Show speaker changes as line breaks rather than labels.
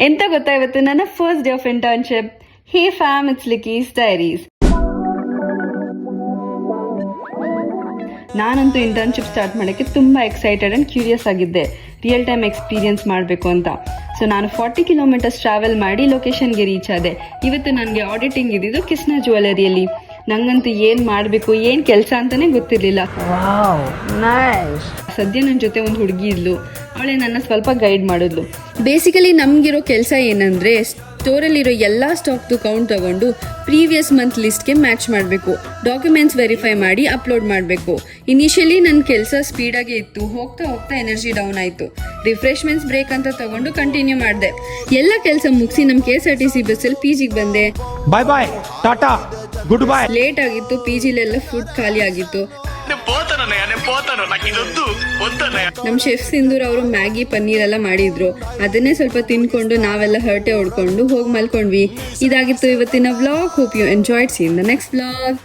ಎಂತ ಗೊತ್ತಾ, ಇವತ್ತು ನನ್ನ first day of internship. Hey fam, it's Likees diaries. ನಾನಂತೂ ಇಂಟರ್ನ್ಶಿಪ್ ಸ್ಟಾರ್ಟ್ ಮಾಡೋಕ್ಕೆ ತುಂಬ ಎಕ್ಸೈಟೆಡ್ ಆ್ಯಂಡ್ ಕ್ಯೂರಿಯಸ್ ಆಗಿದ್ದೆ, ರಿಯಲ್ ಟೈಮ್ ಎಕ್ಸ್ಪೀರಿಯನ್ಸ್ ಮಾಡಬೇಕು ಅಂತ. ಸೊ ನಾನು 40 ಕಿಲೋಮೀಟರ್ಸ್ ಟ್ರಾವೆಲ್ ಮಾಡಿ ಲೊಕೇಶನ್ಗೆ ರೀಚ್ ಆದೆ. ಇವತ್ತು ನನಗೆ ಆಡಿಟಿಂಗ್ ಇದ್ದಿದ್ದು ಕಿಸ್ನಾ ಜ್ಯುವೆಲರಿಯಲ್ಲಿ. ನಂಗಂತೂ ಏನು ಮಾಡಬೇಕು, ಏನು ಕೆಲಸ ಅಂತಲೇ ಗೊತ್ತಿರಲಿಲ್ಲ. ಸದ್ಯ ನನ್ನ ಜೊತೆ ಒಂದು ಹುಡುಗಿ ಇದ್ಲು, ಅವಳೇ ನನ್ನ ಸ್ವಲ್ಪ ಗೈಡ್ ಮಾಡಿದ್ಲು. ಬೇಸಿಕಲಿ ನಮಗಿರೋ ಕೆಲಸ ಏನಂದರೆ, ಸ್ಟೋರಲ್ಲಿರೋ ಎಲ್ಲ ಸ್ಟಾಕ್ದು ಕೌಂಟ್ ತಗೊಂಡು ಪ್ರೀವಿಯಸ್ ಮಂತ್ ಲಿಸ್ಟ್ಗೆ ಮ್ಯಾಚ್ ಮಾಡಬೇಕು, ಡಾಕ್ಯುಮೆಂಟ್ಸ್ ವೆರಿಫೈ ಮಾಡಿ ಅಪ್ಲೋಡ್ ಮಾಡಬೇಕು. ಇನಿಷಿಯಲಿ ನನ್ನ ಕೆಲಸ ಸ್ಪೀಡಾಗಿ ಇತ್ತು, ಹೋಗ್ತಾ ಹೋಗ್ತಾ ಎನರ್ಜಿ ಡೌನ್ ಆಯಿತು. ರಿಫ್ರೆಶ್ಮೆಂಟ್ಸ್ ಬ್ರೇಕ್ ಅಂತ ತಗೊಂಡು ಕಂಟಿನ್ಯೂ ಮಾಡಿದೆ. ಎಲ್ಲ ಕೆಲಸ ಮುಗಿಸಿ ನಮ್ಮ KSRTC ಬಸ್ಸಲ್ಲಿ PGಗೆ ಬಂದೆ.
ಬಾಯ್ ಬಾಯ್, ಟಾಟಾ, ಗುಡ್ ಬಾಯ್.
ಲೇಟ್ ಆಗಿತ್ತು, PGಲೆಲ್ಲ ಫುಡ್ ಖಾಲಿ ಆಗಿತ್ತು. ನಮ್ಮ ಶೆಫ್ ಸಿಂಧೂರ್ ಅವರು ಮ್ಯಾಗಿ ಪನ್ನೀರ್ ಎಲ್ಲ ಮಾಡಿದ್ರು. ಅದನ್ನೇ ಸ್ವಲ್ಪ ತಿನ್ಕೊಂಡು ನಾವೆಲ್ಲ ಹರಟೆ ಹೊಡ್ಕೊಂಡು ಹೋಗಿ ಮಲ್ಕೊಂಡ್ವಿ. ಇದಾಗಿತ್ತು ಇವತ್ತಿನ vlog. Hope you enjoyed. See in the next vlog.